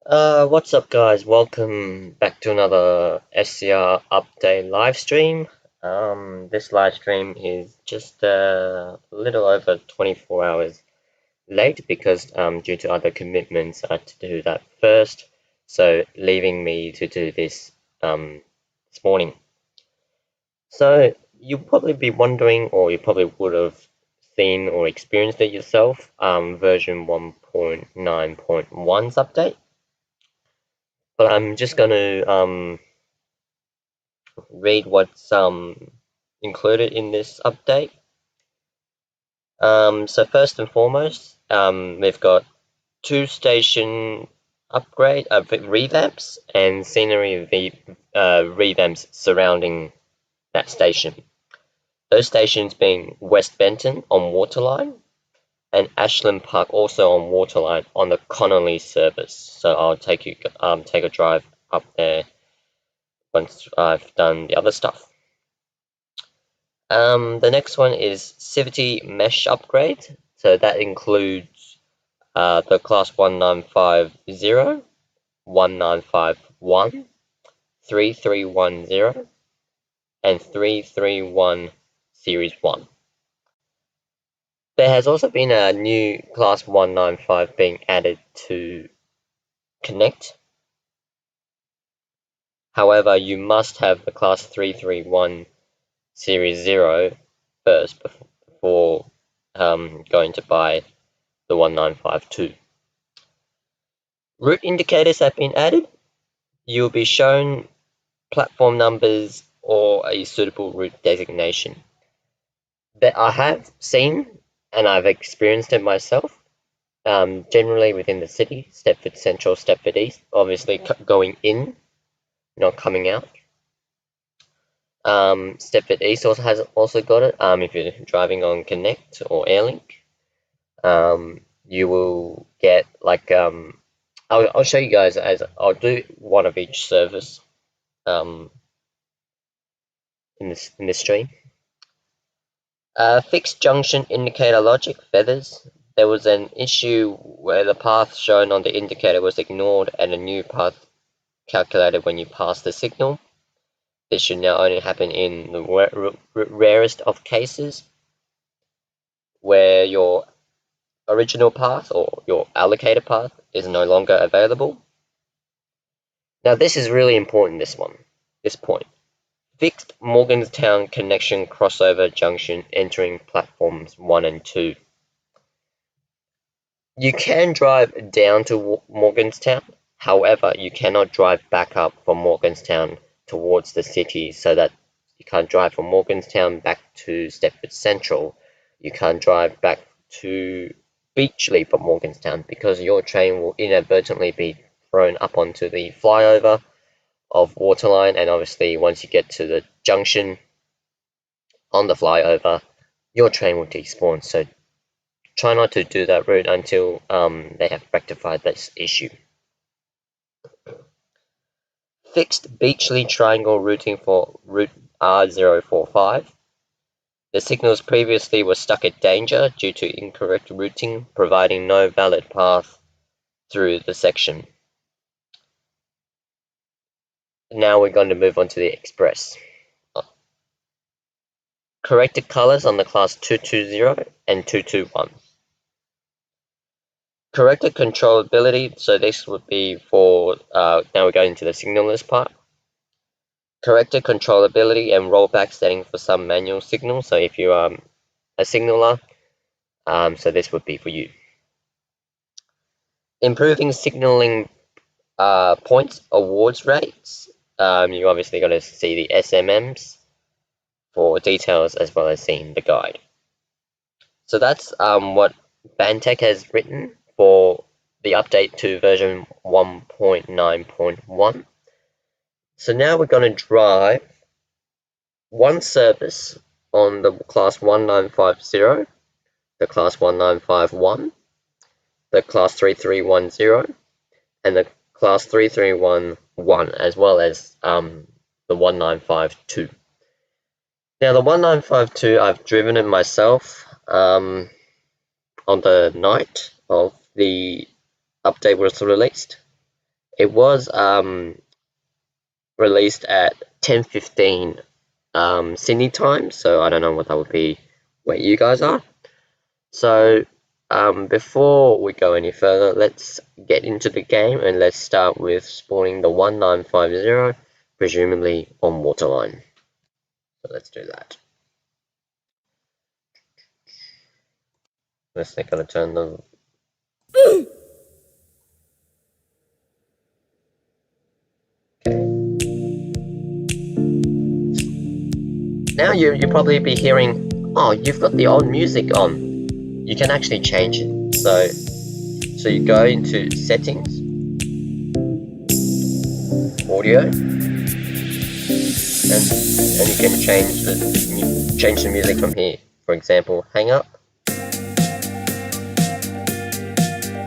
What's up, guys? Welcome back to another SCR update live stream. This live stream is just a little over 24 hours late because due to other commitments, I had to do that first, so leaving me to do this morning. So you'll probably be wondering, or you probably would have seen or experienced it yourself, version 1.9.1's update. But I'm just going to read what's included in this update. So first and foremost, we've got two station revamps and scenery revamps surrounding that station. Those stations being West Benton on Waterline and Ashlan Park also on Waterline on the Connolly service. So I'll take a drive up there once I've done the other stuff. The next one is Civity mesh upgrade. So that includes the class 1950, 1951, 3310, and 331 series 1. There has also been a new class 195 being added to Connect. However, you must have the class 331 series 0 first before going to buy the 1952. Route indicators have been added. You'll be shown platform numbers or a suitable route designation. That I have seen and I've experienced it myself. Generally within the city, Stepford Central, Stepford East, obviously going in, not coming out. Stepford East has also got it. If you're driving on Connect or Airlink, you will get like I'll show you guys as I'll do one of each service in this stream. Fixed junction indicator logic feathers. There was an issue where the path shown on the indicator was ignored and a new path calculated when you pass the signal. This should now only happen in the rarest of cases where your original path or your allocated path is no longer available. Now this is really important, this point. Fixed Morganstown connection crossover junction entering platforms 1 and 2. You can drive down to Morganstown, however you cannot drive back up from Morganstown towards the city, so that you can't drive from Morganstown back to Stepford Central. You can't drive back to Beechley from Morganstown because your train will inadvertently be thrown up onto the flyover of Waterline, and obviously once you get to the junction on the flyover, your train will despawn. So try not to do that route until they have rectified this issue. Fixed Beechley triangle routing for Route R045. The signals previously were stuck at danger due to incorrect routing, providing no valid path through the section. Now we're going to move on to the express. Corrected colors on the class 220 and 221. Corrected controllability, so this would be for, now we're going to the signaler's part. Corrected controllability and rollback setting for some manual signals, so if you are a signaler, so this would be for you. Improving signaling points awards rates. You obviously got to see the SMMs for details as well as seeing the guide. So that's what Bantech has written for the update to version 1.9.1. So now we're going to drive one service on the class 1950, the class 1951, the class 3310, and the class 3311, as well as the 1952. Now the 1952, I've driven it myself on the night of the update was released. It was released at 10:15 Sydney time, so I don't know what that would be where you guys are. So before we go any further, let's get into the game and let's start with spawning the 1950, presumably on waterline. So let's do that. First, they're gonna turn the Now you probably be hearing, oh, you've got the old music on. You can actually change it. So you go into settings, audio, and you can change the music from here. For example, hang up,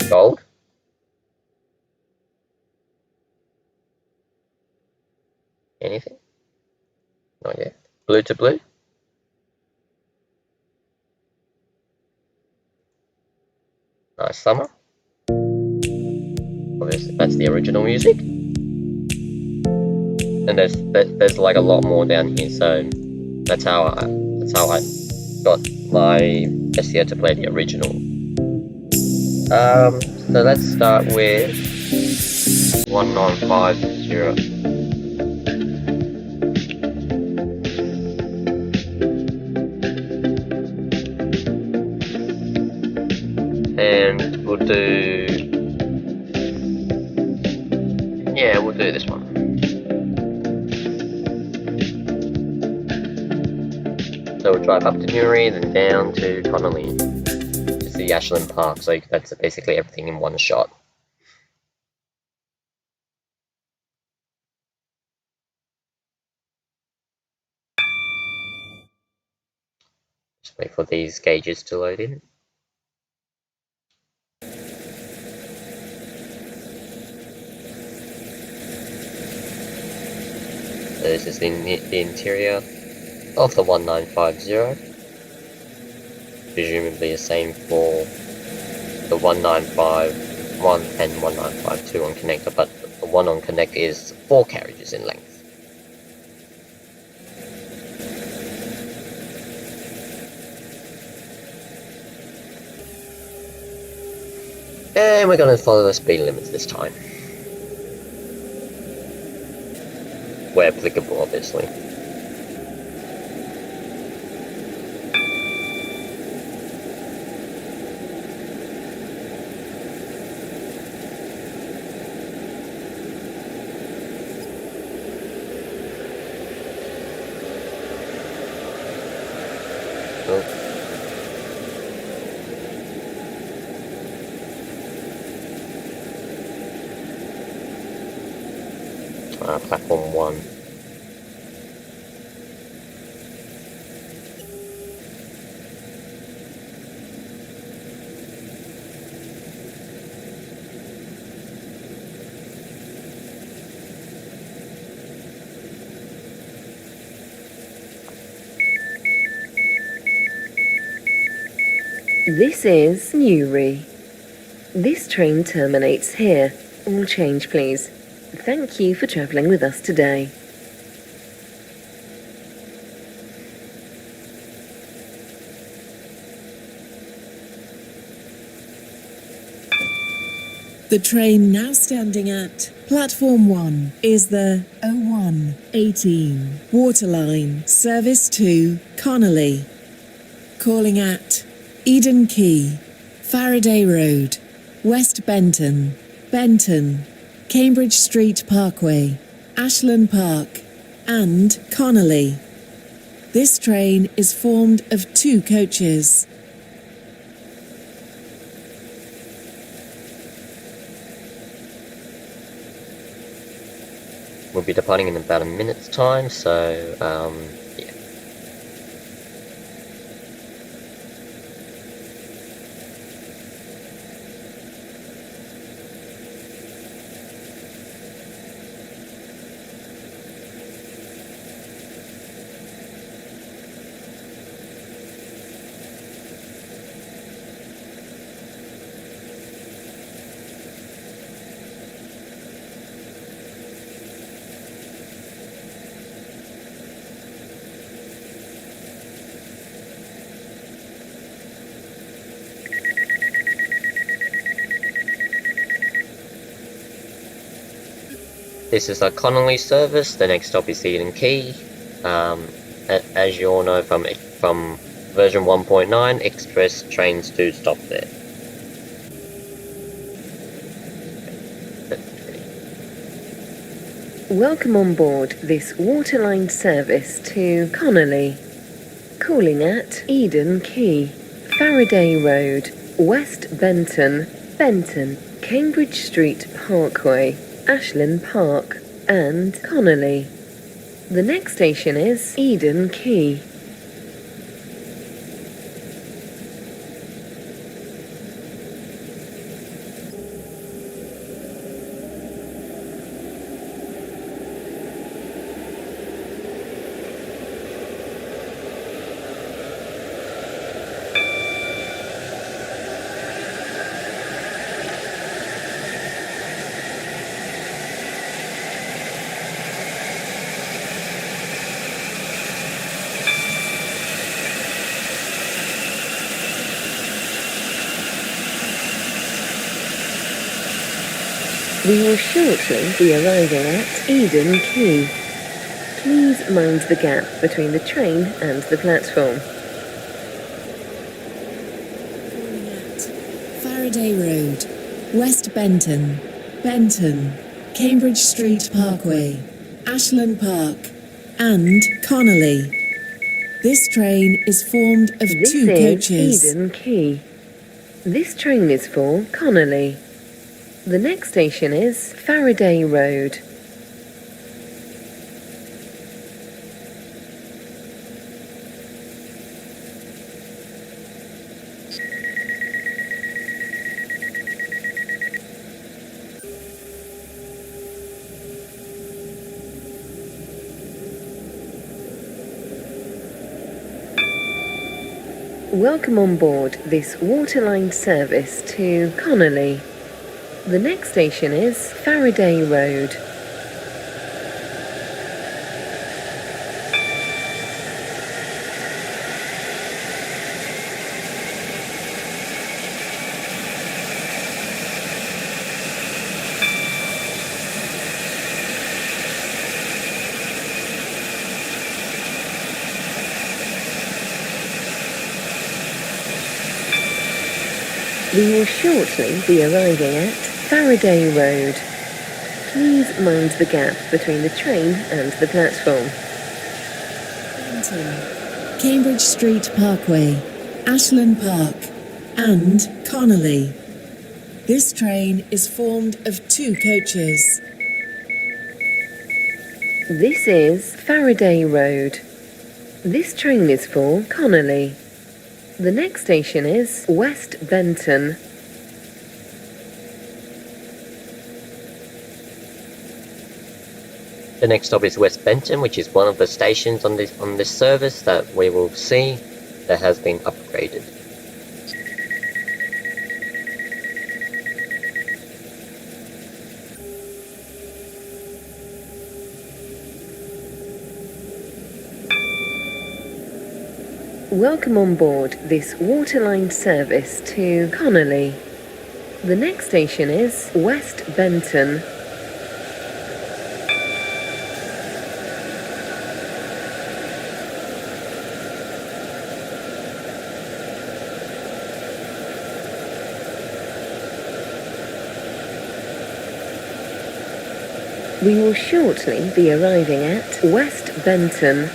gold, anything, not yet, blue to blue, nice summer. Obviously, that's the original music. And there's like a lot more down here, so that's how I got my SCR to play the original. So let's start with 1950. And we'll do this one. So we'll drive up to Newry, then down to Connolly, to see Ashlan Park. So that's basically everything in one shot. Just wait for these gauges to load in. So this is the interior of the 1950. Presumably the same for the 1951 and 1952 on connector, but the one on connect is 4 carriages in length. And we're going to follow the speed limits this time, where applicable, obviously. Platform 1. This is Newry. This train terminates here. All change, please. Thank you for travelling with us today. The train now standing at Platform 1 is the 0118 Waterline service to Connolly. Calling at Eden Quay, Faraday Road, West Benton, Benton, Cambridge Street Parkway, Ashlan Park and Connolly. This train is formed of 2 coaches. We'll be departing in about a minute's time, so yeah. This is a Connolly service. The next stop is Eden Quay. As you all know from version 1.9, express trains do stop there. Welcome on board this waterline service to Connolly. Calling at Eden Quay, Faraday Road, West Benton, Benton, Cambridge Street Parkway, Ashlan Park, and Connolly. The next station is Eden Quay. We will shortly be arriving at Eden Quay. Please mind the gap between the train and the platform. Calling at Faraday Road, West Benton, Benton, Cambridge Street Parkway, Ashlan Park, and Connolly. This train is formed of This two is coaches. Eden Quay. This train is for Connolly. The next station is Faraday Road. Welcome on board this waterline service to Connolly. The next station is Faraday Road. We will shortly be arriving at Faraday Road. Please mind the gap between the train and the platform. Benton, Cambridge Street Parkway, Ashlan Park, and Connolly. This train is formed of two coaches. This is Faraday Road. This train is for Connolly. The next station is West Benton. The next stop is West Benton, which is one of the stations on this service that we will see that has been upgraded. Welcome on board this waterline service to Connolly. The next station is West Benton. We will shortly be arriving at West Benton.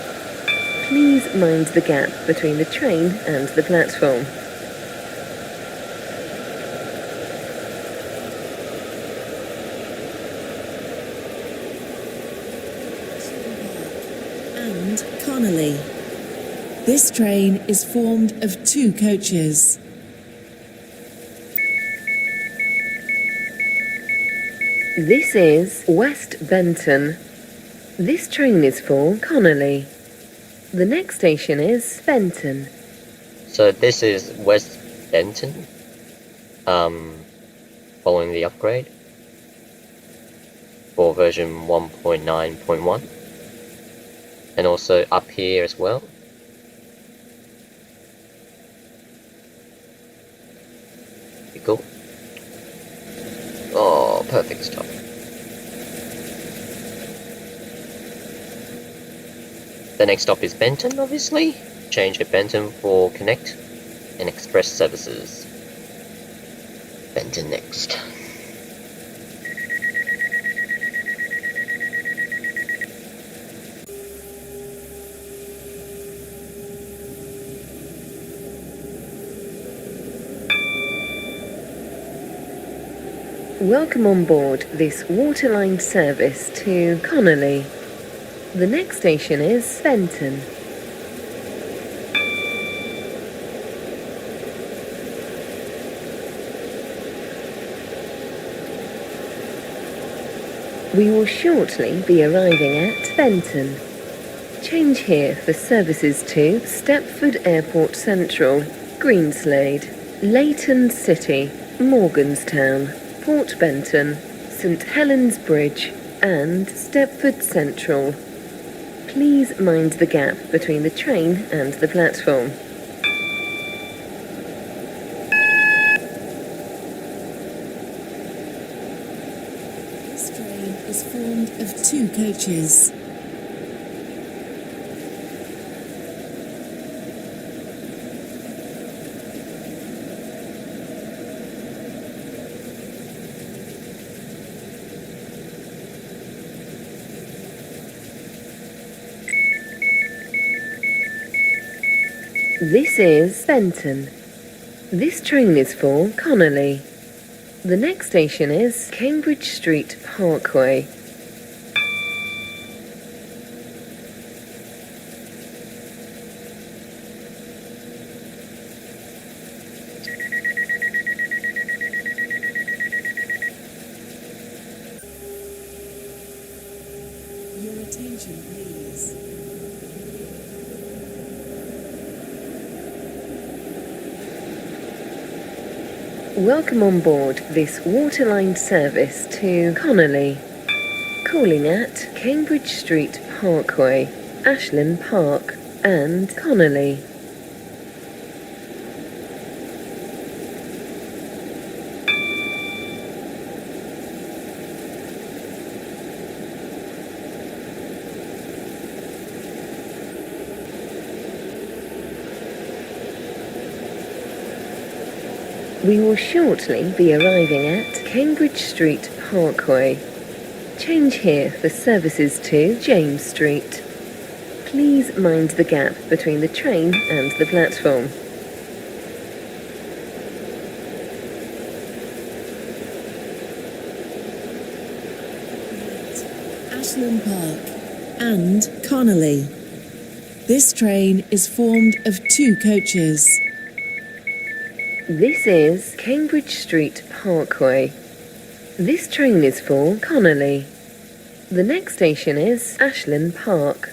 Please mind the gap between the train and the platform. And Connolly. This train is formed of two coaches. This is West Benton. This train is for Connolly. The next station is Benton. So this is West Benton, following the upgrade for version 1.9.1, and also up here as well. Pretty cool. Oh, perfect stop. The next stop is Benton, obviously. Change at Benton for Connect and Express services. Benton next. Welcome on board this waterline service to Connolly. The next station is Benton. We will shortly be arriving at Benton. Change here for services to Stepford Airport Central, Greenslade, Leighton City, Morganstown, Port Benton, St Helens Bridge and Stepford Central. Please mind the gap between the train and the platform. This train is formed of 2 coaches. This is Benton. This train is for Connolly. The next station is Cambridge Street Parkway. Your attention, please. Welcome on board this waterline service to Connolly. Calling at Cambridge Street Parkway, Ashlan Park and Connolly. We will shortly be arriving at Cambridge Street Parkway. Change here for services to James Street. Please mind the gap between the train and the platform. Ashlan Park and Connolly. This train is formed of 2 coaches. This is Cambridge Street Parkway. This train is for Connolly. The next station is Ashlan Park.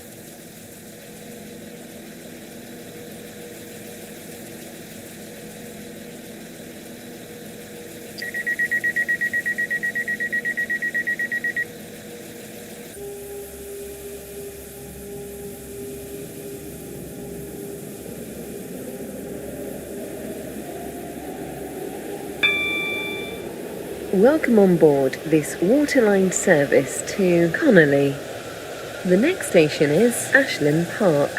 Welcome on board this waterline service to Connolly. The next station is Ashlan Park.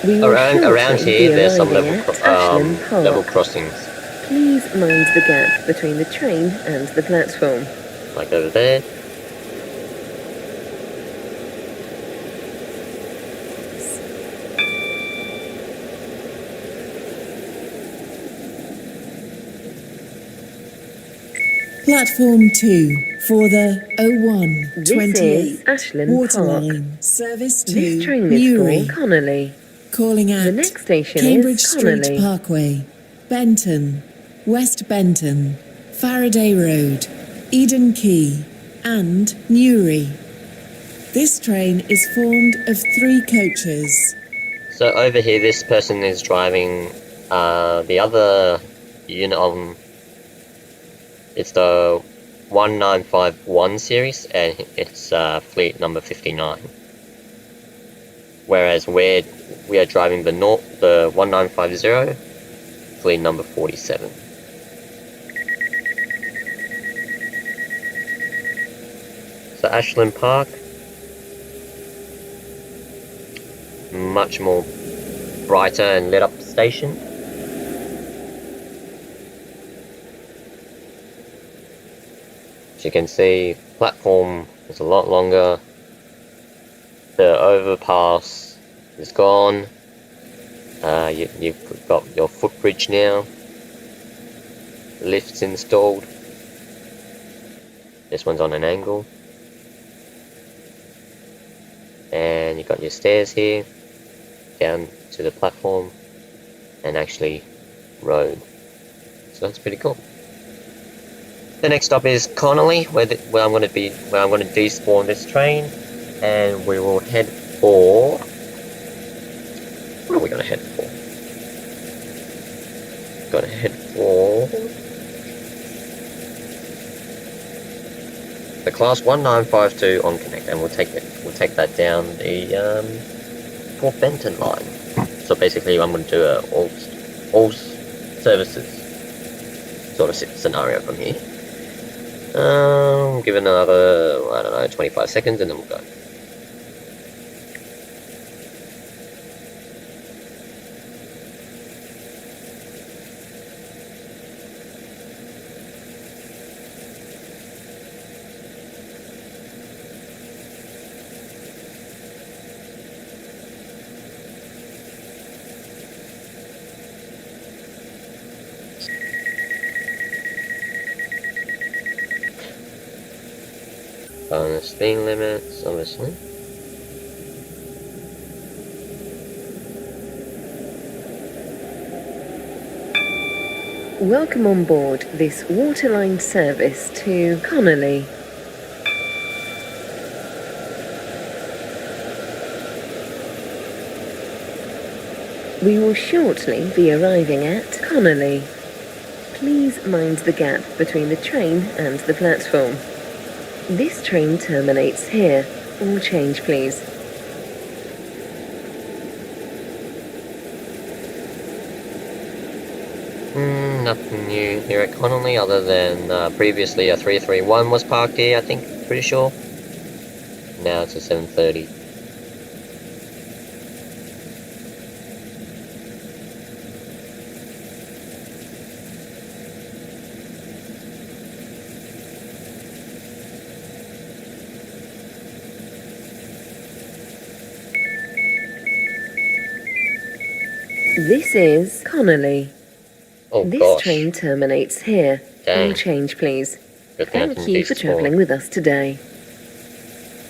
We will Around shortly here, be there's some arriving at Ashlan Park. level crossings, Please mind the gap between the train and the platform. like over there. Platform 2 for the This is 01.28 Ashlan Waterline service to This train Newry. is for Connolly. Calling The at next station Cambridge is Street Connolly. Parkway, Benton, West Benton, Faraday Road, Eden Quay and Newry. This train is formed of 3 coaches. So over here, this person is driving the other unit on. It's the 1951 series, and it's fleet number 59. whereas we are driving the 1950, fleet number 47. So Ashlan Park, much more brighter and lit up station. As you can see, platform is a lot longer. The overpass is gone. You've got your footbridge now. Lifts installed. This one's on an angle. And you've got your stairs here, down to the platform, and actually road. So that's pretty cool. The next stop is Connolly, where I'm going to despawn this train, and we will head for. What are we going to head for? Going to head for the class 1952 on Connect, and we'll take that down the Port Benton line. So basically, I'm going to do a all services sort of scenario from here. Give it another, I don't know, 25 seconds, and then we'll go. The speed limits, obviously. Welcome on board this waterline service to Connolly. We will shortly be arriving at Connolly. Please mind the gap between the train and the platform. This train terminates here. All change, please. Nothing new here at Connolly other than previously a 331 was parked here, I think, pretty sure. Now it's a 730. This is Connolly. Oh This gosh. train terminates here. Dang. All change, please. Good thing I Thank didn't you for despawn. travelling with us today.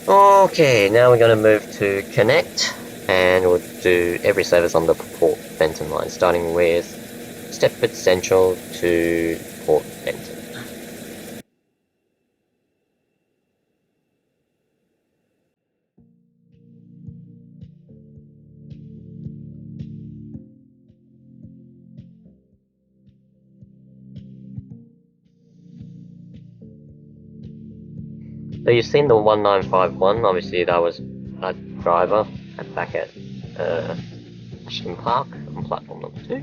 Okay, now we're going to move to Connect, and we'll do every service on the Port Benton line, starting with Stepford Central to Port Benton. So you've seen the 1951, obviously that was a driver back at Ashlan Park on platform number 2.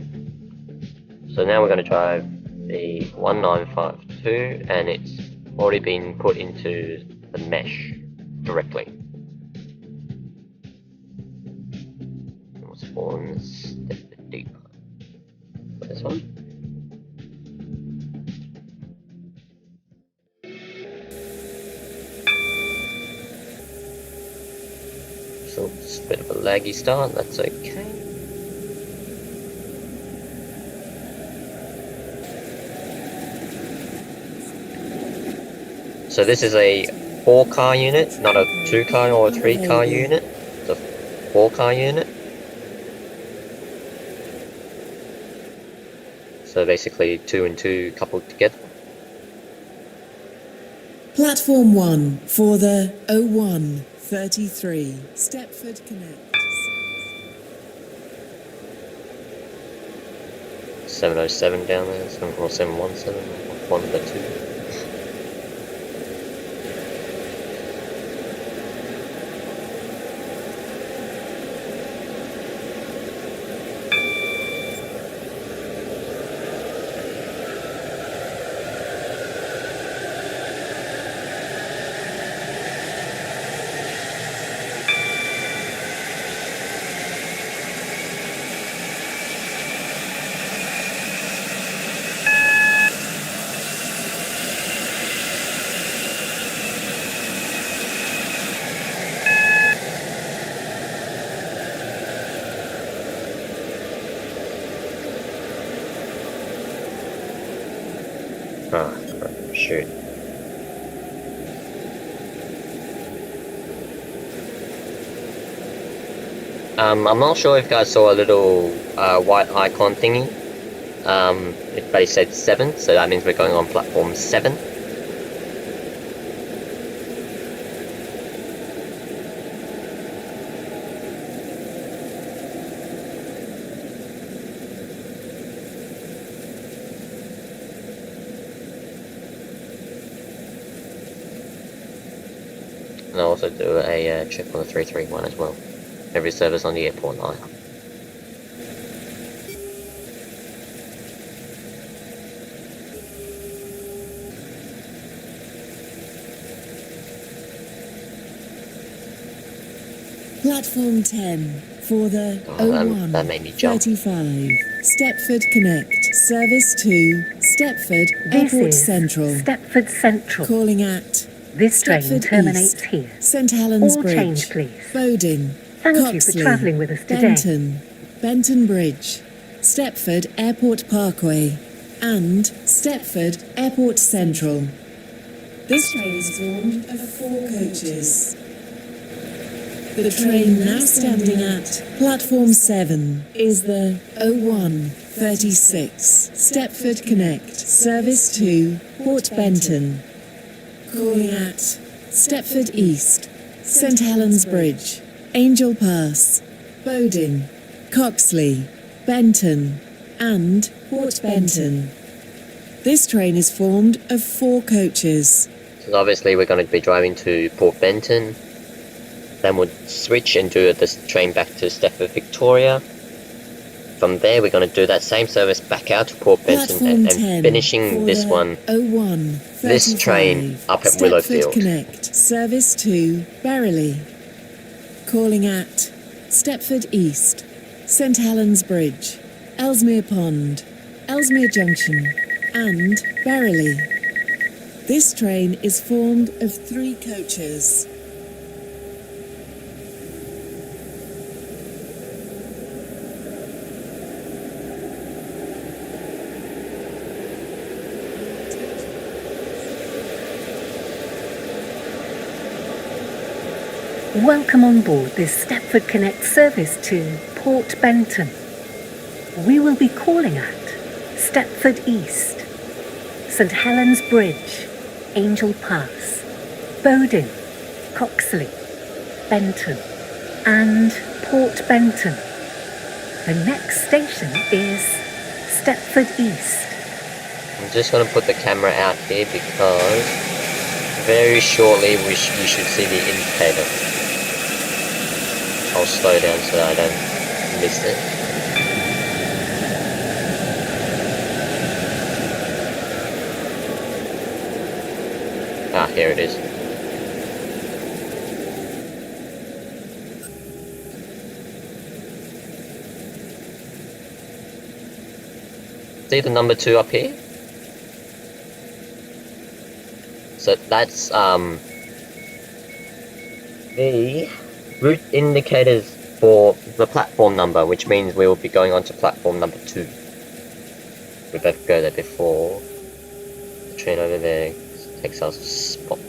So now we're going to drive the 1952, and it's already been put into the mesh directly. It was spawn Stepford Depot. This one. So it's a bit of a laggy start, that's okay. So this is a 4-car unit, not a 2-car or a 3-car unit. It's a 4-car unit. So basically 2 and 2 coupled together. Platform 1 for the 0133 Stepford Connect. 707 down there, or 717, one of the two. I'm not sure if you guys saw a little white icon thingy. But it said 7, so that means we're going on platform 7. And I'll also do a check on the 331 as well. Every service on the airport line. Platform 10 for the that made me jump. 0135 Stepford Connect. Service to Stepford Airport Central. Stepford Central. Calling at This train Stepford terminates East, here. St Helens All Bridge, change, please. Bowdon, Thank Coxly, you for travelling with us today. Benton, Benton Bridge, Stepford Airport Parkway, and Stepford Airport Central. This train is formed of 4 coaches. The train now standing at platform 7 is the 0136 Stepford Connect service to Port Benton. Calling at Stepford East, St Helens Bridge, Angel Pass, Bowdon, Coxly, Benton, and Port Benton. This train is formed of 4 coaches. So obviously we're going to be driving to Port Benton. Then we'll switch and do this train back to Stepford Victoria. From there we're going to do that same service back out to Port Benton and finishing this one, this train up at Willowfield. Connect service to Berrily. Calling at Stepford East, St Helens Bridge, Ellesmere Pond, Ellesmere Junction, and Berrily. This train is formed of 3 coaches. Welcome on board this Stepford Connect service to Port Benton. We will be calling at Stepford East, St Helens Bridge, Angel Pass, Bowdon, Coxly, Benton, and Port Benton. The next station is Stepford East. I'm just going to put the camera out here because very shortly you should see the indicator. I'll slow down so that I don't miss it. Ah, here it is. See the number 2 up here? So that's the route indicators for the platform number, which means we will be going on to platform number 2. We better go there before the train over there takes our spot.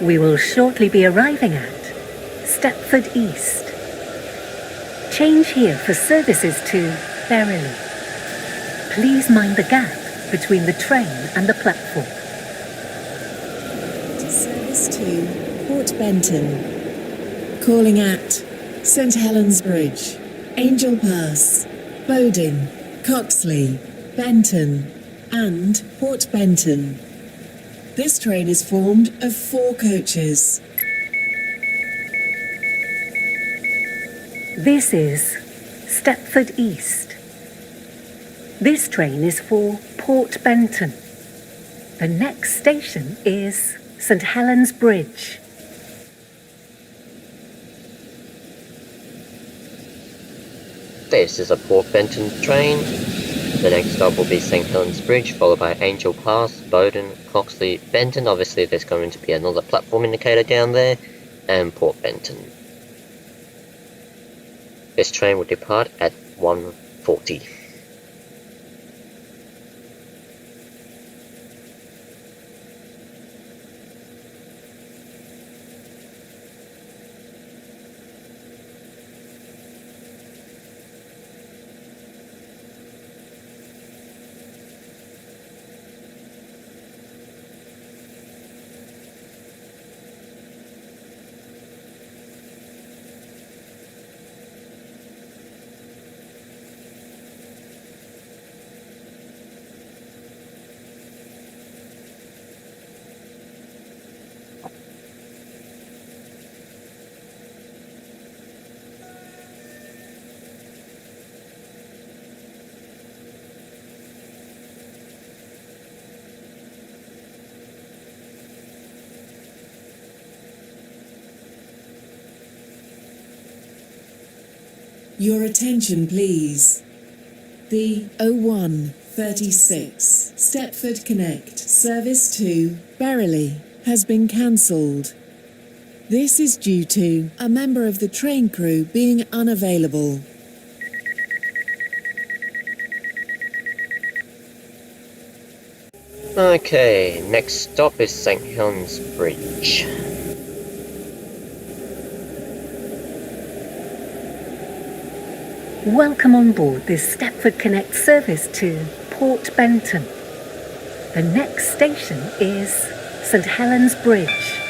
We will shortly be arriving at Stepford East. Change here for services to Berrily. Please mind the gap between the train and the platform. Service to Port Benton. Calling at St Helens Bridge, Angel Pass, Bowdon, Coxly, Benton, and Port Benton. This train is formed of 4 coaches. This is Stepford East. This train is for Port Benton. The next station is St Helens Bridge. This is a Port Benton train. The next stop will be St Helens Bridge, followed by Angel Pass, Bowdon, Coxly, Benton. Obviously there's going to be another platform indicator down there, and Port Benton. This train will depart at 1:40. Your attention, please. The 0136 Stepford Connect service to Berrily has been cancelled. This is due to a member of the train crew being unavailable. Okay, next stop is St Helens Bridge. Welcome on board this Stepford Connect service to Port Benton. The next station is St Helens Bridge.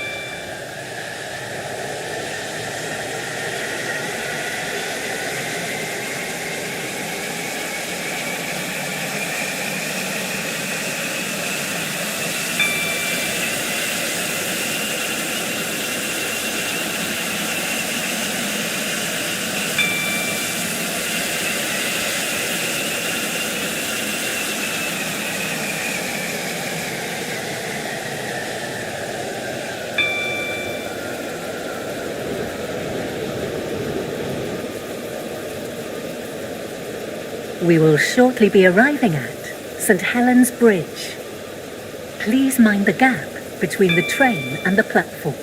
We will shortly be arriving at St Helens Bridge. Please mind the gap between the train and the platform.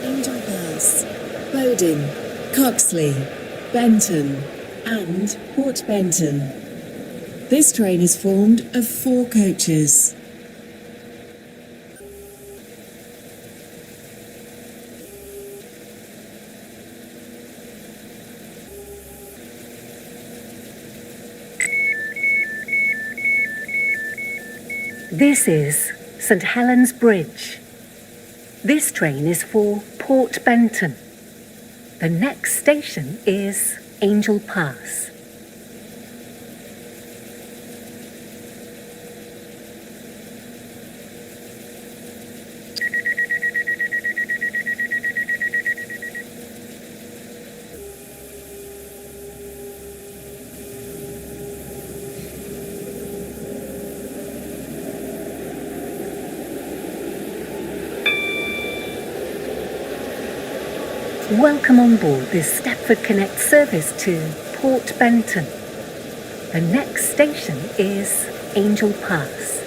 Angel Pass, Bowden, Coxly, Benton and Port Benton. This train is formed of 4 coaches. This is St Helens Bridge. This train is for Port Benton. The next station is Angel Pass. Welcome on board this Stepford Connect service to Port Benton. The next station is Angel Pass.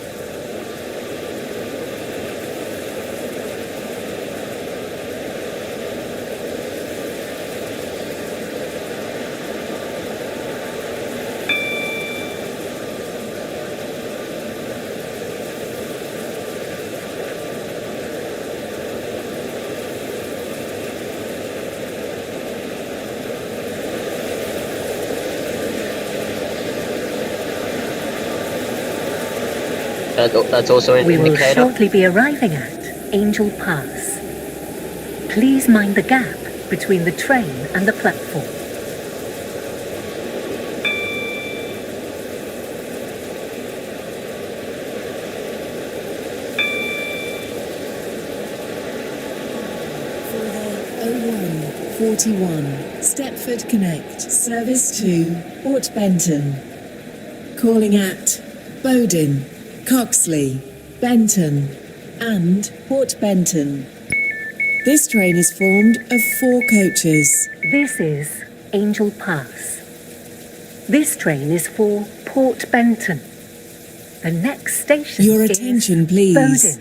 That's also an We will indicator. shortly be arriving at Angel Pass. Please mind the gap between the train and the platform. For the 0141 Stepford Connect service to Port Benton. Calling at Bowden, Coxly, Benton and Port Benton. This train is formed of 4 coaches. This is Angel Pass. This train is for Port Benton. The next station Your is attention, please. Bowden.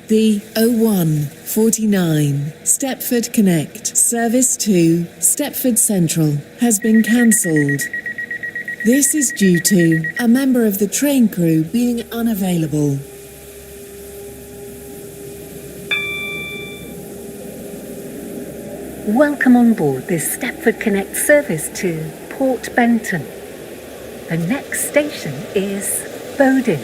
The 0149 Stepford Connect service to Stepford Central has been cancelled. This is due to a member of the train crew being unavailable. Welcome on board this Stepford Connect service to Port Benton. The next station is Bowden.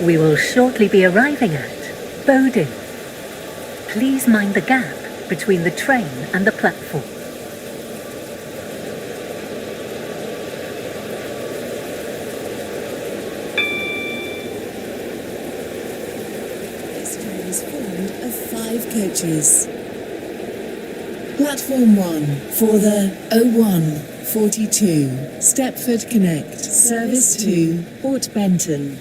We will shortly be arriving at Bowden. Please mind the gap between the train and the platform. coaches. Platform 1 for the 0142 Stepford Connect service to Port Benton.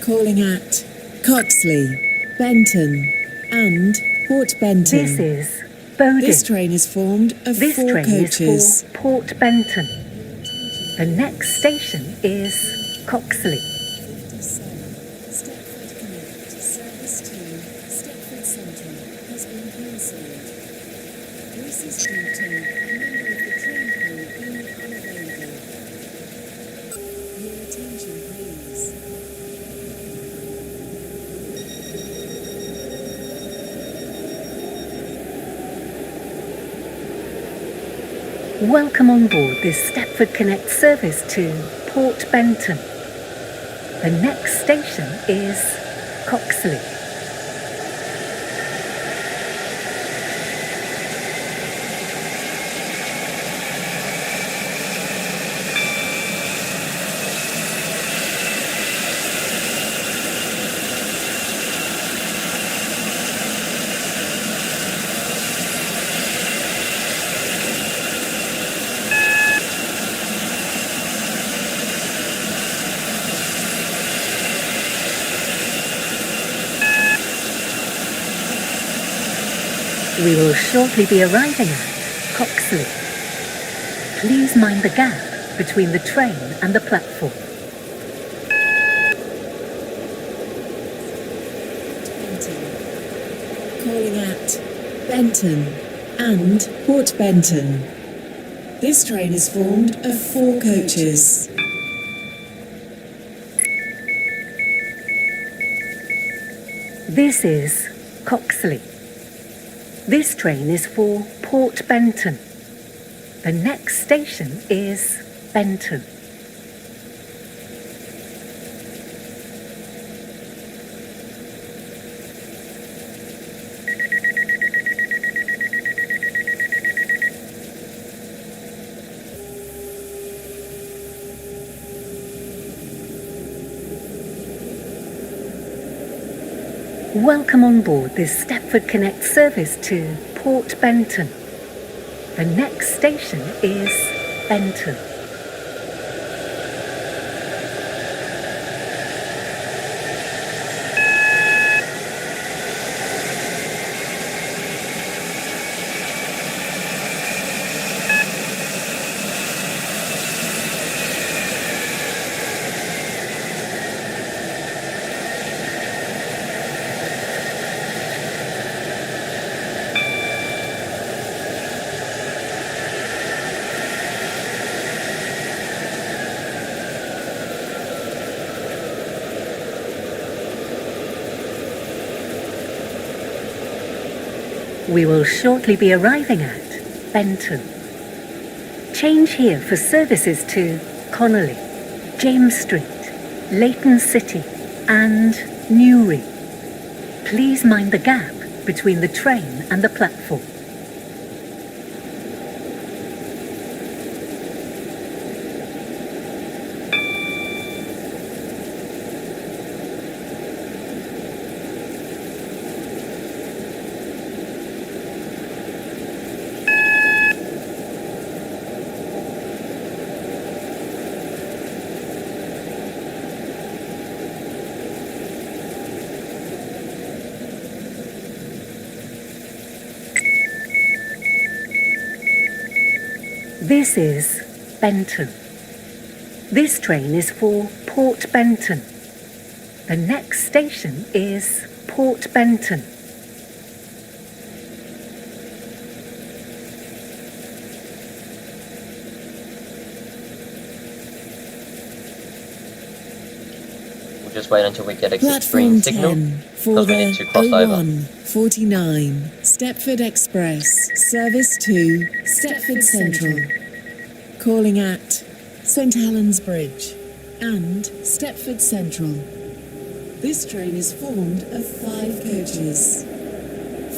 Calling at Coxly, Benton and Port Benton. This is Bowden. This train is formed of This 4 train coaches. is for Port Benton. The next station is Coxly. Stepford Connect service to Stepford Central has been cancelled. This is due to a member of the train crew being unavailable. Your attention please. Welcome on board this Stepford Connect service to Port Benton. The next station is Coxly. We will shortly be arriving at Coxly. Please mind the gap between the train and the platform. Benton. Calling at Benton and Port Benton. This train is formed of 4 coaches. This is Coxly. This train is for Port Benton. The next station is Benton. Welcome on board this Stepford Connect service to Port Benton. The next station is Benton. We will shortly be arriving at Benton. Change here for services to Connolly, James Street, Leighton City and Newry. Please mind the gap between the train and the platform. This is Benton. This train is for Port Benton. The next station is Port Benton. We'll just wait until we get a Platform green signal 10 for because we the need to cross over. 0149 Stepford Express service to Stepford Central. Calling at St Helens Bridge and Stepford Central. This train is formed of 5 coaches.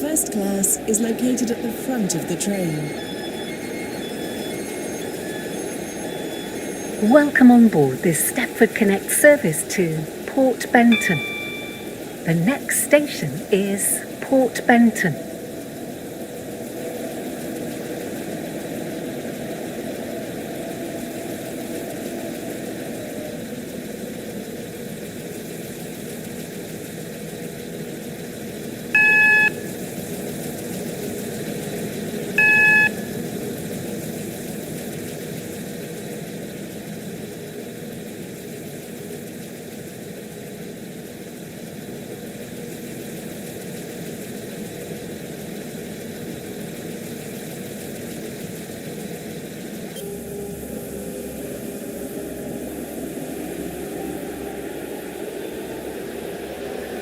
First class is located at the front of the train. Welcome on board this Stepford Connect service to Port Benton. The next station is Port Benton.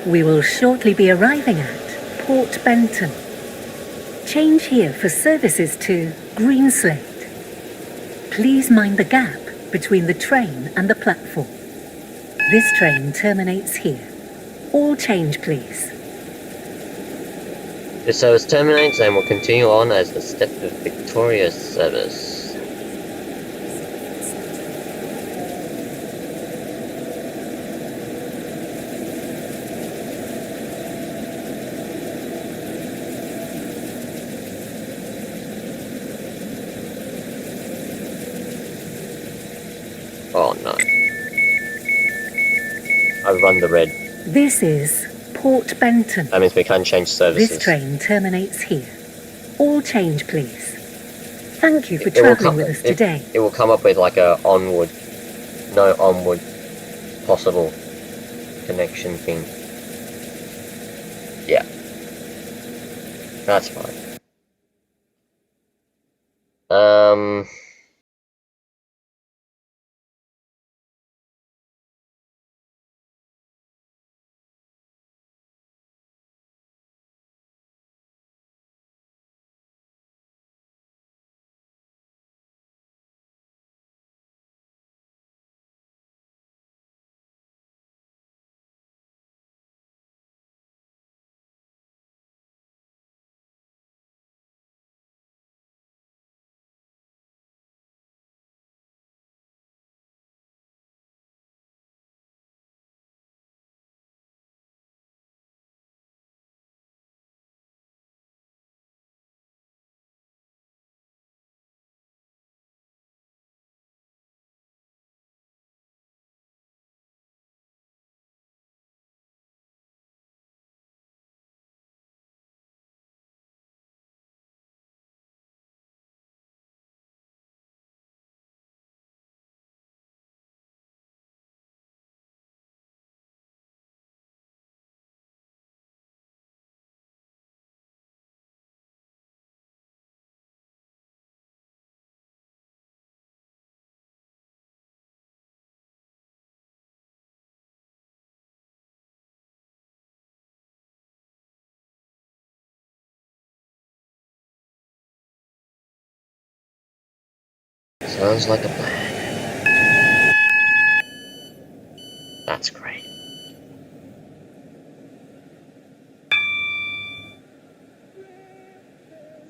We will shortly be arriving at Port Benton. Change here for services to Greenslade. Please mind the gap between the train and the platform. This train terminates here. All change, please. The service terminates and will continue on as the Stepford Victoria service. Oh no. I've run the red. This is Port Benton. That means we can't change services. This train terminates here. All change, please. Thank you for travelling with us today. It will come up with like a onward, no onward possible connection thing. Yeah. That's fine. Sounds like a plan. That's great.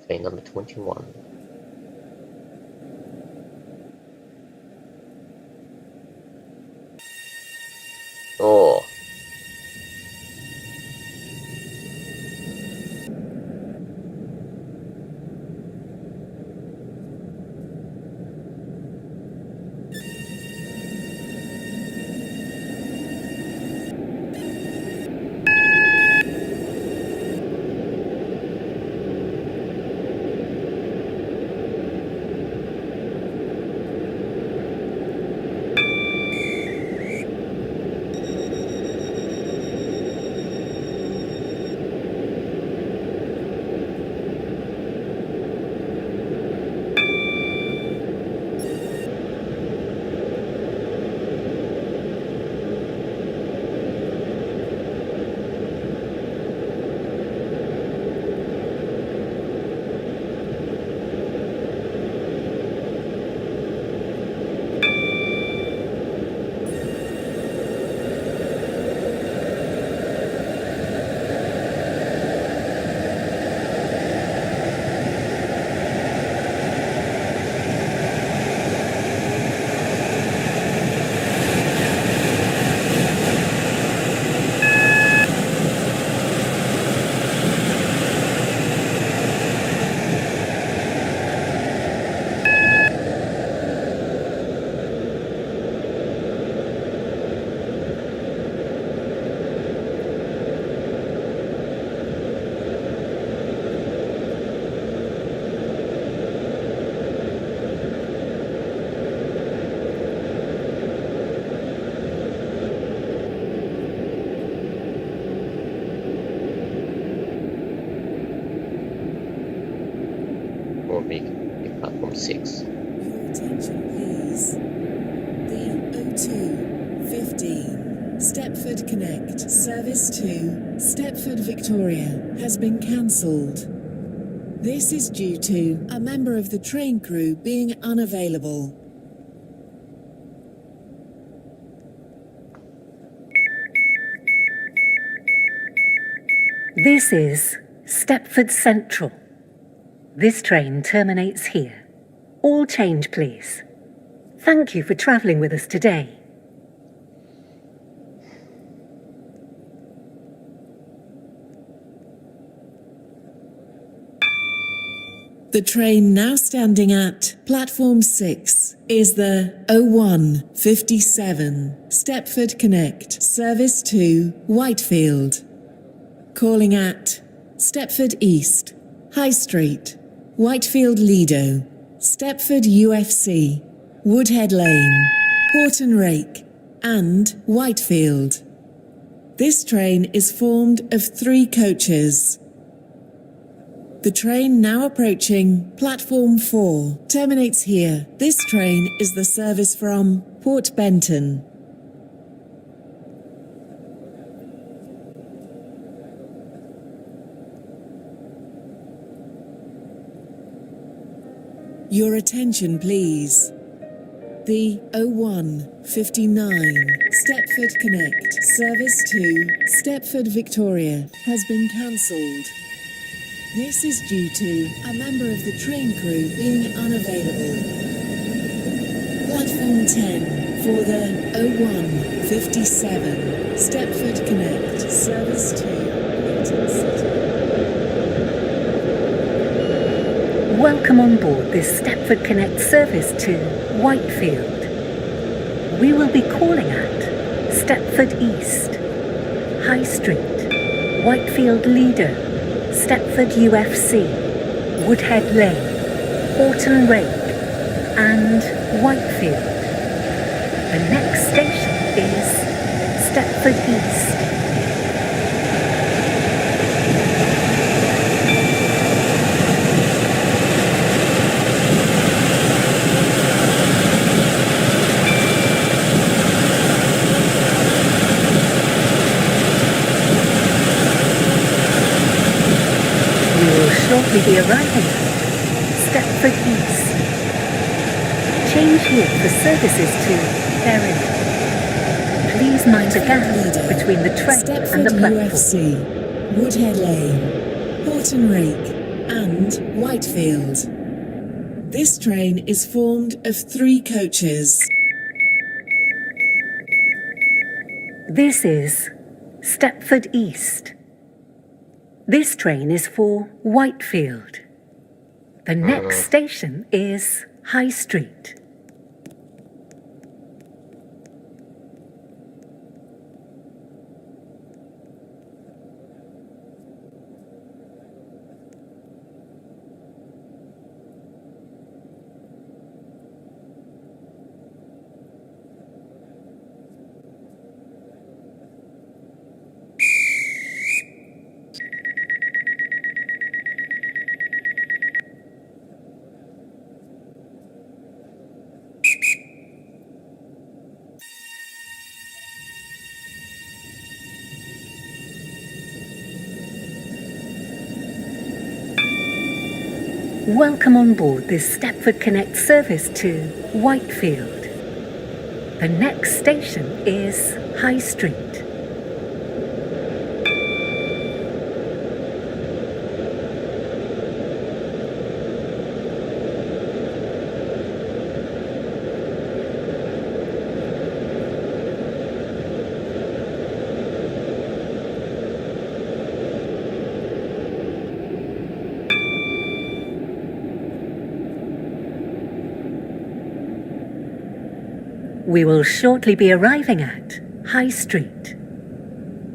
Train number 21. Oh. will be platform 6. Your attention, please. The O2-15 Stepford Connect service to Stepford Victoria has been cancelled. This is due to a member of the train crew being unavailable. This is Stepford Central. This train terminates here. All change, please. Thank you for travelling with us today. The train now standing at platform 6 is the 0157 Stepford Connect service to Whitefield. Calling at Stepford East, High Street, Whitefield Lido, Stepford UFC, Woodhead Lane, Houghton Rake, and Whitefield. This train is formed of 3 coaches. The train now approaching platform 4 terminates here. This train is the service from Port Benton. Your attention, please. The 0159 Stepford Connect service to Stepford Victoria has been cancelled. This is due to a member of the train crew being unavailable. Platform 10 for the 0157 Stepford Connect service to Wellington City. Welcome on board this Stepford Connect service to Whitefield. We will be calling at Stepford East, High Street, Whitefield Lido, Stepford UFC, Woodhead Lane, Houghton Rake, and Whitefield. The next station is Stepford East. Shortly be arriving at Stepford East. Change here for services to Berry. Please mind the gap between the train Stepford and the platform. UFC, Woodhead Lane, Houghton Rake, and Whitefield. This train is formed of 3 coaches. This is Stepford East. This train is for Whitefield. The next station is High Street. Welcome on board this Stepford Connect service to Whitefield. The next station is High Street. We will shortly be arriving at High Street.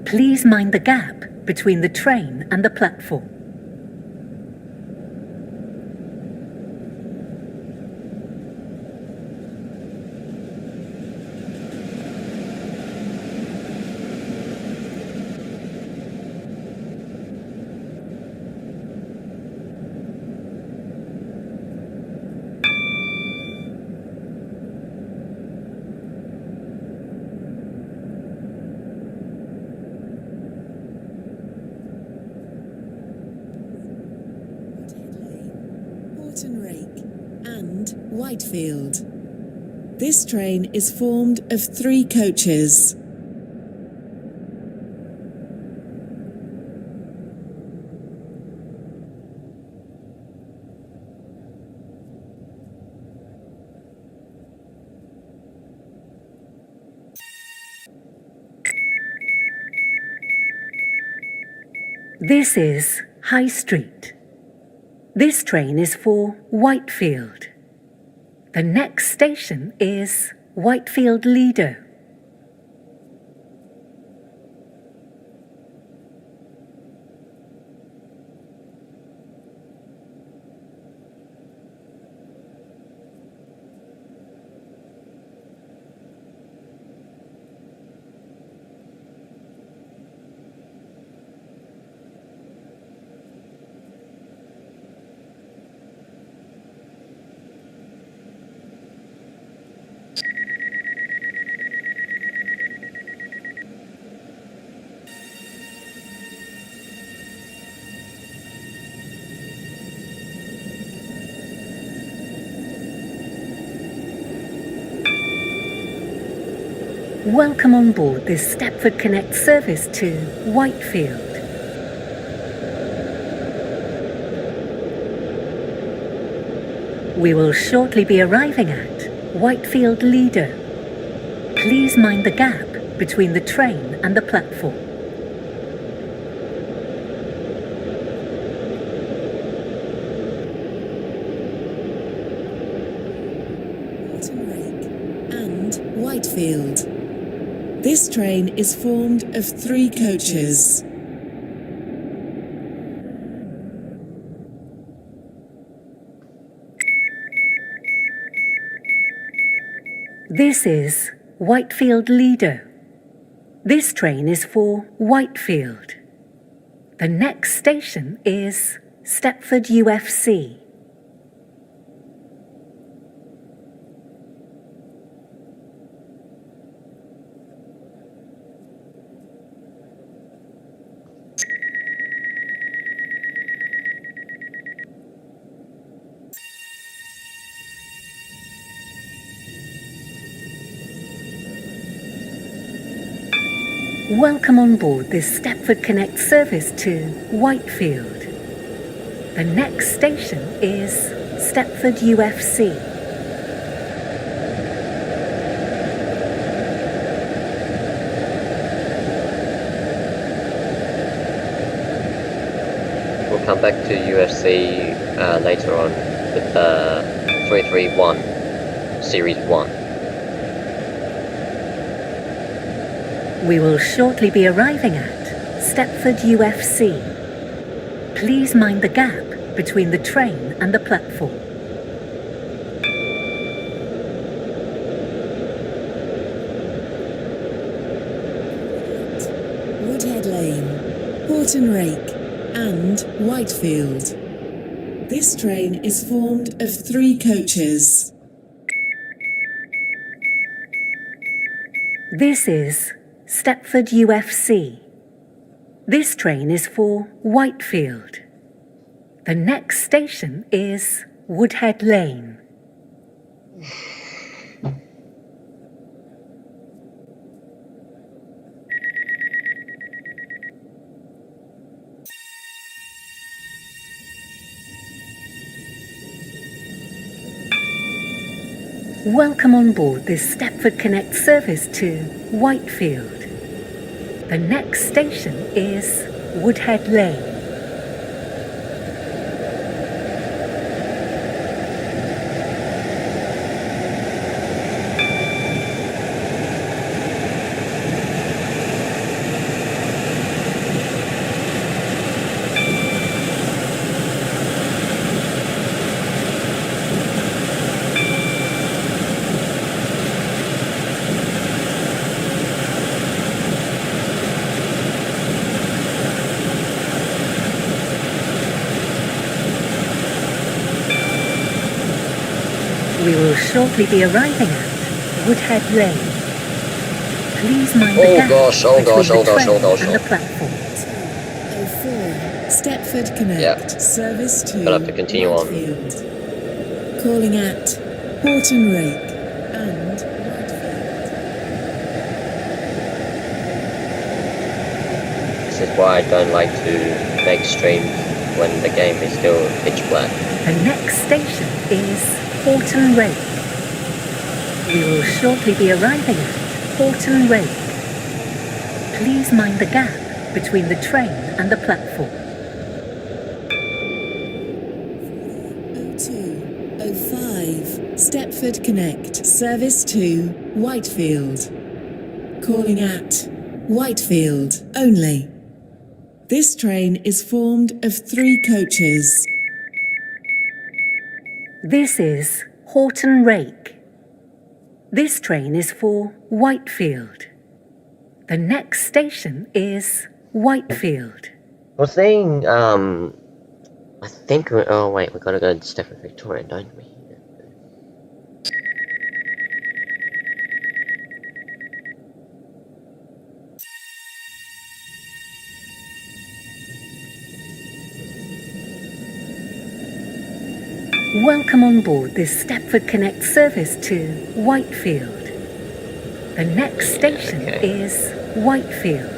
Please mind the gap between the train and the platform. Whitefield. This train is formed of 3 coaches. This is High Street. This train is for Whitefield. The next station is Whitefield Lido. Welcome on board this Stepford Connect service to Whitefield. We will shortly be arriving at Whitefield Lido. Please mind the gap between the train and the platform. Houghton Rake and Whitefield. This train is formed of 3 coaches. This is Whitefield Lido. This train is for Whitefield. The next station is Stepford UFC. Welcome on board this Stepford Connect service to Whitefield. The next station is Stepford UFC. We'll come back to UFC later on with the 331 Series 1. We will shortly be arriving at Stepford UFC. Please mind the gap between the train and the platform. Woodhead Lane, Houghton Rake and Whitefield. This train is formed of 3 coaches. This is Stepford UFC. This train is for Whitefield. The next station is Woodhead Lane. Welcome on board this Stepford Connect service to Whitefield. The next station is Woodhead Lane. We will shortly be arriving at Woodhead Lane. Please mind the gap between the train and the platform. 04 Stepford Connect service to Gonna have to continue on. Whitefield. Calling at Houghton Rake, and Whitefield. This is why I don't like to make streams when the game is still pitch black. The next station is Houghton Rake. We will shortly be arriving at Houghton Rake. Please mind the gap between the train and the platform. 0205 Stepford Connect, service to Whitefield. Calling at Whitefield only. This train is formed of 3 coaches. This is Houghton Rake. This train is for Whitefield. The next station is Whitefield. We're saying, I think, oh wait, we gotta go to Stepford Victoria, don't we? Welcome on board this Stepford Connect service to Whitefield. The next station is Whitefield.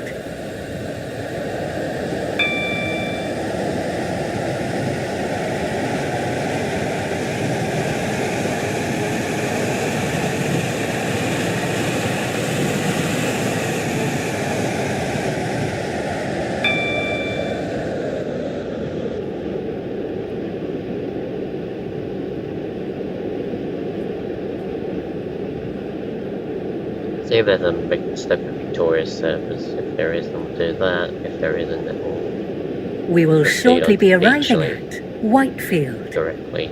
See if there's a big Stepford Victoria service. If there is, then we'll do that. If there isn't, then we'll We will proceed shortly on be to arriving Beechley at Whitefield. directly.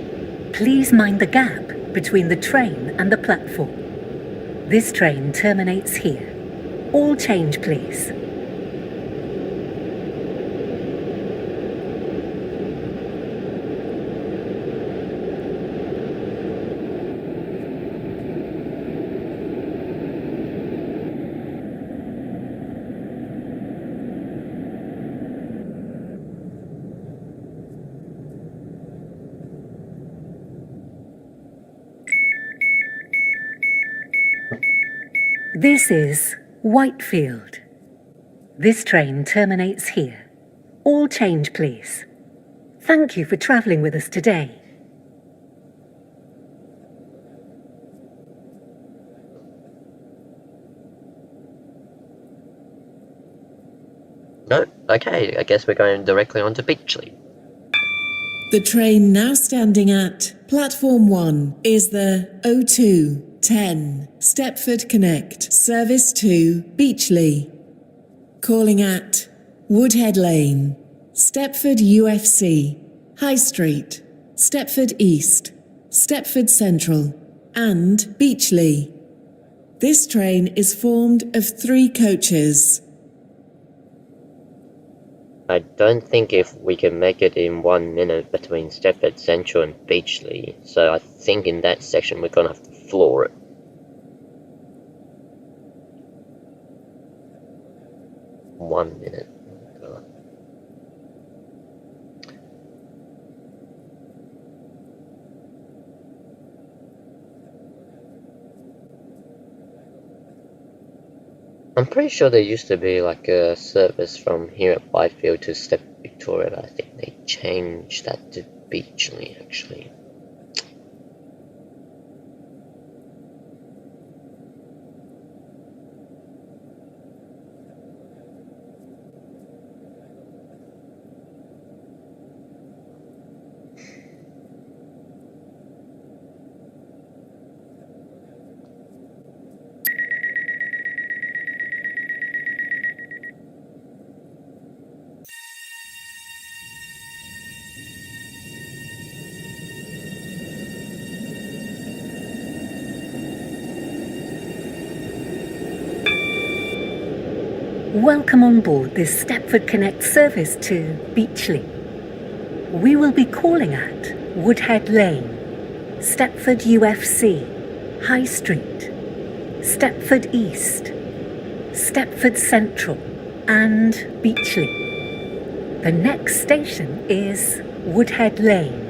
Please mind the gap between the train and the platform. This train terminates here. All change, please. This is Whitefield. This train terminates here. All change, please. Thank you for travelling with us today. No? Okay, I guess we're going directly on to Beechley. The train now standing at Platform 1 is the 0210 Stepford Connect, service to Beechley. Calling at Woodhead Lane, Stepford UFC, High Street, Stepford East, Stepford Central, and Beechley. This train is formed of 3 coaches. I don't think if we can make it in 1 minute between Stepford Central and Beechley, so I think in that section we're gonna have to floor it. One minute. God. I'm pretty sure there used to be like a service from here at Whitefield to Stepford Victoria, but I think they changed that to Beechley actually. Welcome on board this Stepford Connect service to Beechley. We will be calling at Woodhead Lane, Stepford UFC, High Street, Stepford East, Stepford Central, and Beechley. The next station is Woodhead Lane.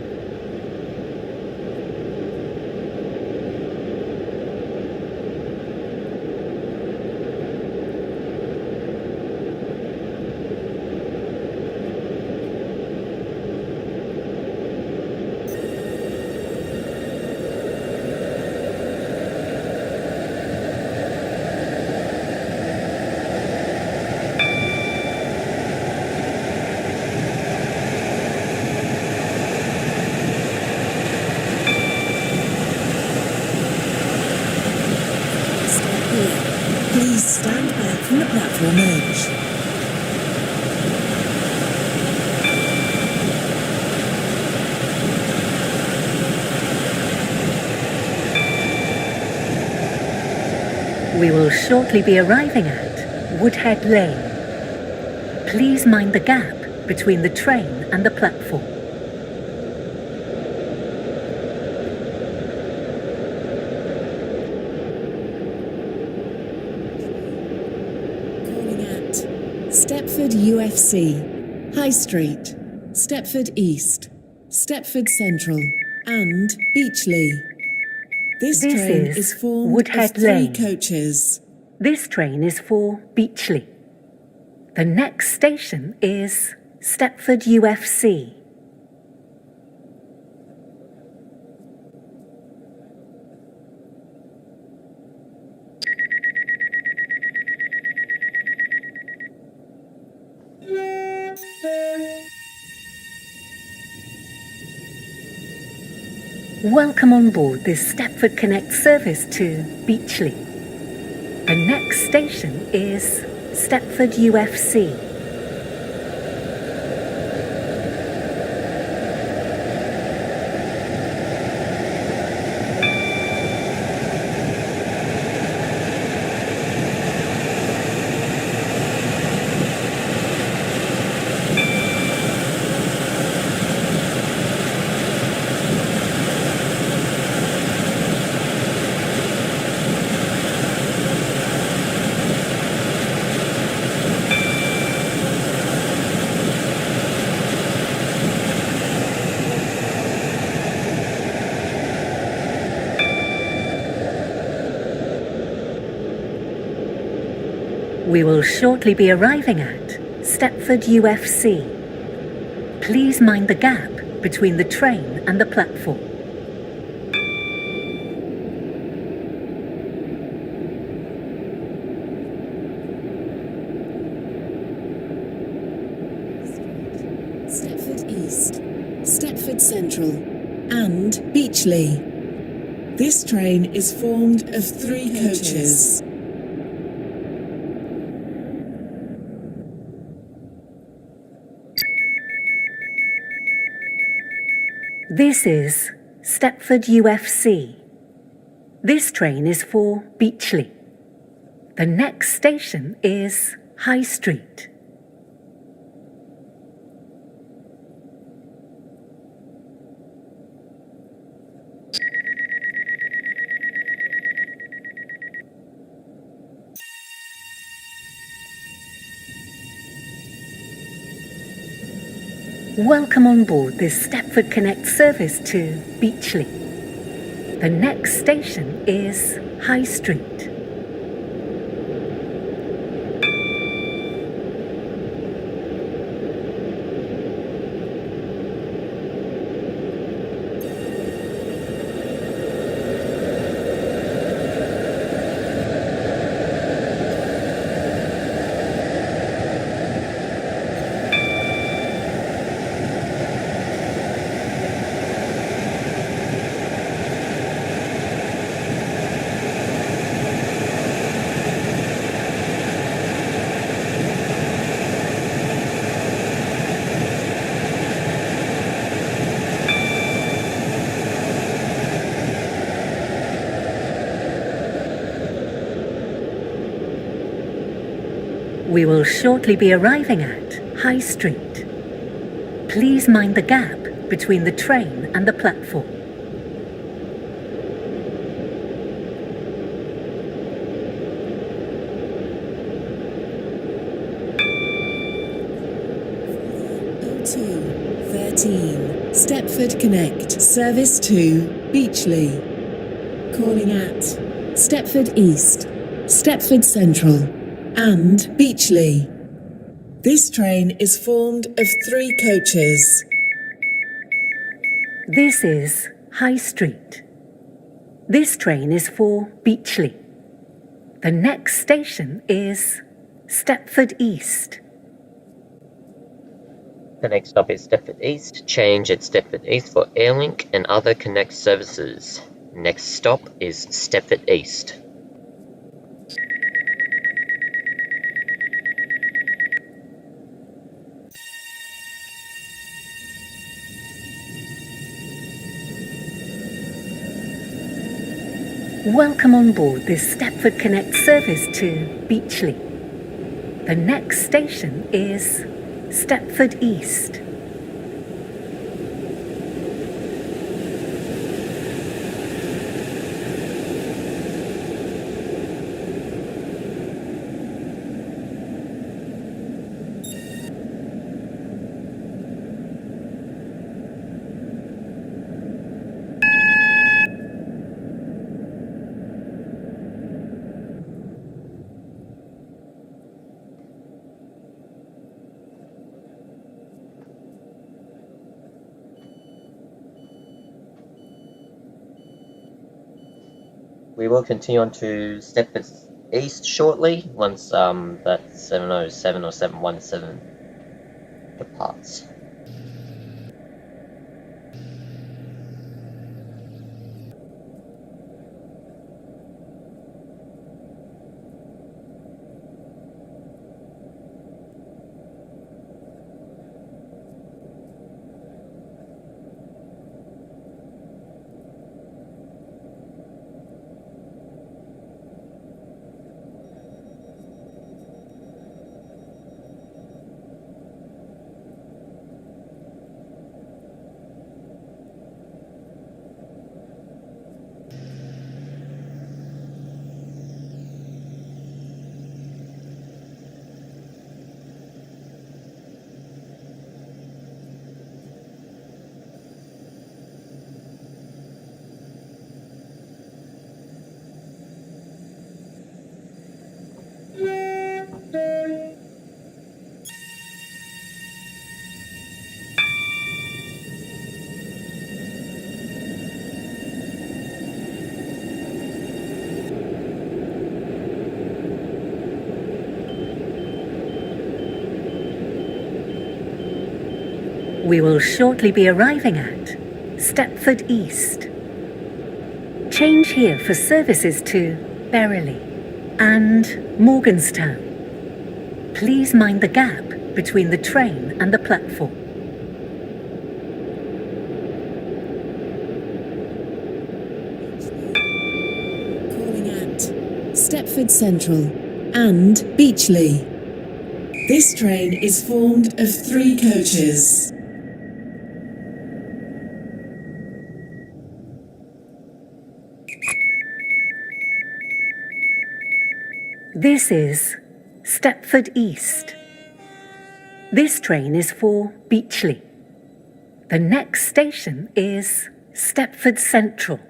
Platform Edge. We will shortly be arriving at Woodhead Lane. Please mind the gap between the train and the platform. Calling at Stepford UFC, High Street, Stepford East, Stepford Central, and Beechley. This train is formed Woodhead of 3 Lane. coaches. This train is for Beechley. The next station is Stepford UFC. Welcome on board this Stepford Connect service to Beechley. The next station is Stepford UFC. We will shortly be arriving at Stepford UFC. Please mind the gap between the train and the platform. Stepford East, Stepford Central, and Beechley. This train is formed of 3 coaches. This is Stepford UFC. This train is for Beechley. The next station is High Street. Welcome on board this Stepford Connect service to Beechley. The next station is High Street. We will shortly be arriving at High Street. Please mind the gap between the train and the platform. O2-13, Stepford Connect, service to Beechley. Calling at Stepford East, Stepford Central, and Beechley. This train is formed of 3 coaches. This is High Street. This train is for Beechley. The next station is Stepford East. The next stop is Stepford East. Change at Stepford East for Airlink and other Connect services. Next stop is Stepford East. Welcome on board this Stepford Connect service to Beechley. The next station is Stepford East. We will continue on to Stepford East shortly, once that 707 or 717 departs. We will shortly be arriving at Stepford East. Change here for services to Berrily and Morganstown. Please mind the gap between the train and the platform. Calling at Stepford Central and Beechley. This train is formed of 3 coaches. This is Stepford East. This train is for Beechley. The next station is Stepford Central.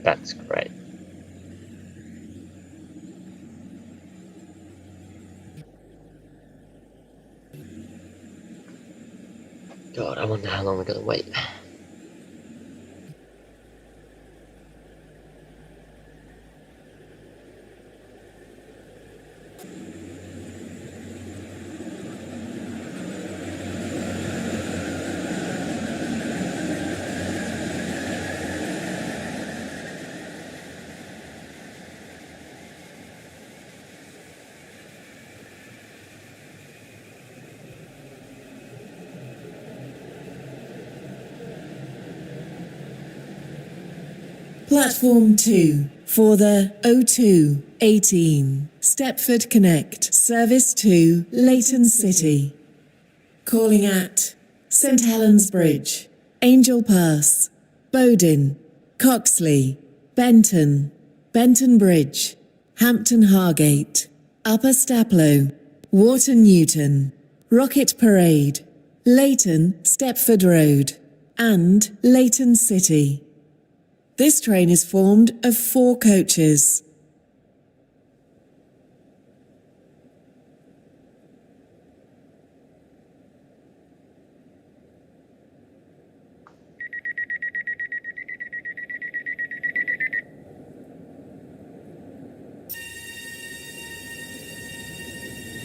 That's great. God, I wonder how long we're gonna wait. Platform 2 for the 0218 Stepford Connect service to Leighton City. Calling at St Helens Bridge, Angel Pass, Bowdin, Coxly, Benton, Benton Bridge, Hampton Hargate, Upper Staplow, Wharton Newton, Rocket Parade, Leighton Stepford Road, and Leighton City. This train is formed of 4 coaches.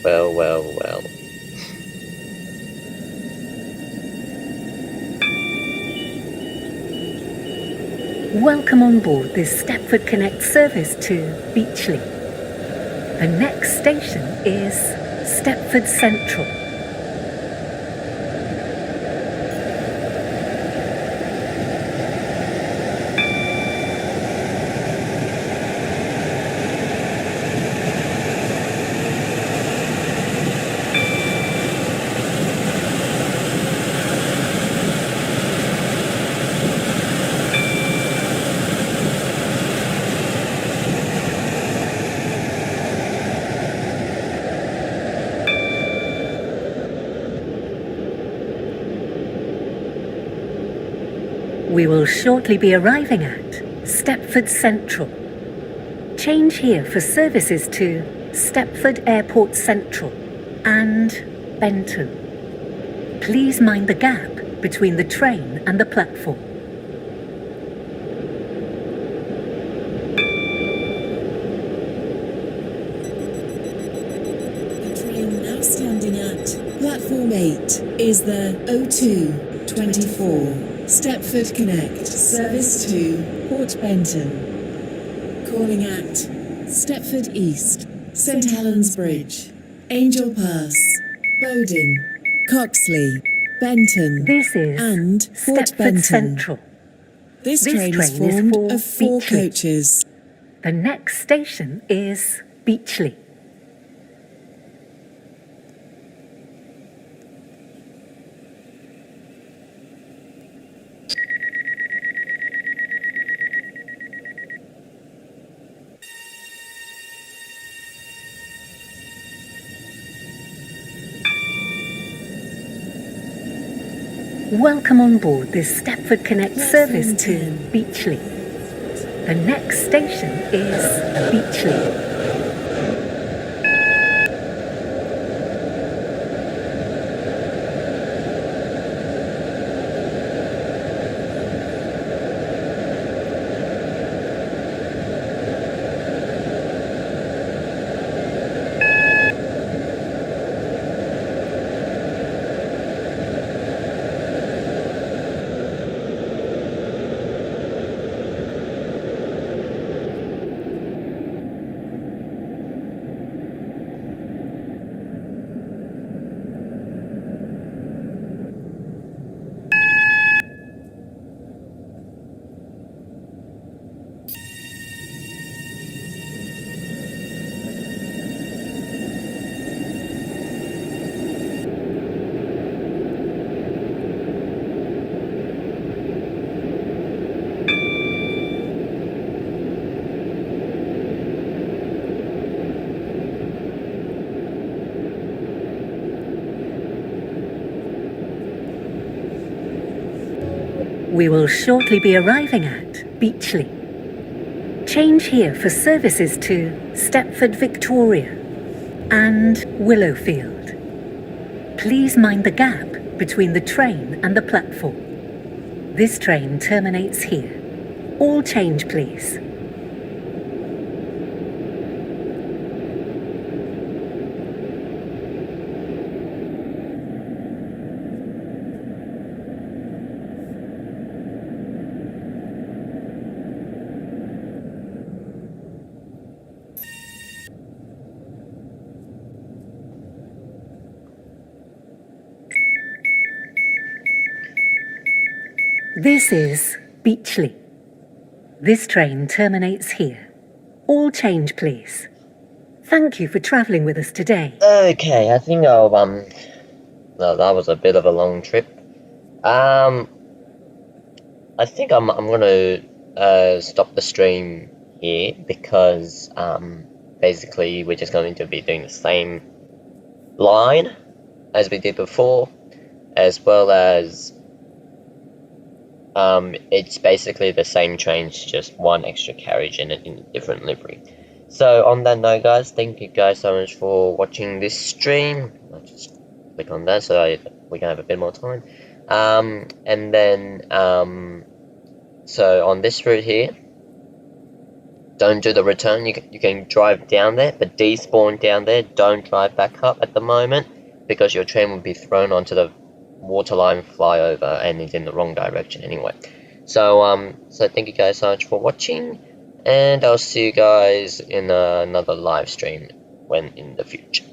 Well, well, well. Welcome on board this Stepford Connect service to Beechley. The next station is Stepford Central. We will shortly be arriving at Stepford Central. Change here for services to Stepford Airport Central and Benton. Please mind the gap between the train and the platform. The train now standing at Platform 8 is the 0224 Stepford Connect service to Port Benton. Calling at Stepford East, St Helens Bridge, Angel Pass, Bowding, Coxly, Benton This is and Port Stepford Benton. Central. This This train is train is formed for of 4 Beechley. coaches. The next station is Beechley. Welcome on board this Stepford Connect service to Beechley. The next station is Beechley. We will shortly be arriving at Beechley. Change here for services to Stepford Victoria and Willowfield. Please mind the gap between the train and the platform. This train terminates here. All change, please. This is Beechley. This train terminates here. All change, please. Thank you for travelling with us today. Okay, I think I'll, no, that was a bit of a long trip. I think I'm gonna, stop the stream here because, basically we're just going to be doing the same line as we did before, as well as, it's basically the same trains, just one extra carriage in a different livery. So on that note, guys, thank you guys so much for watching this stream. I'll just click on that so we can have a bit more time. And then so on this route here, don't do the return. You can drive down there, but despawn down there. Don't drive back up at the moment, because your train will be thrown onto the waterline flyover and it's in the wrong direction anyway. So so thank you guys so much for watching, and I'll see you guys in another live stream when in the future.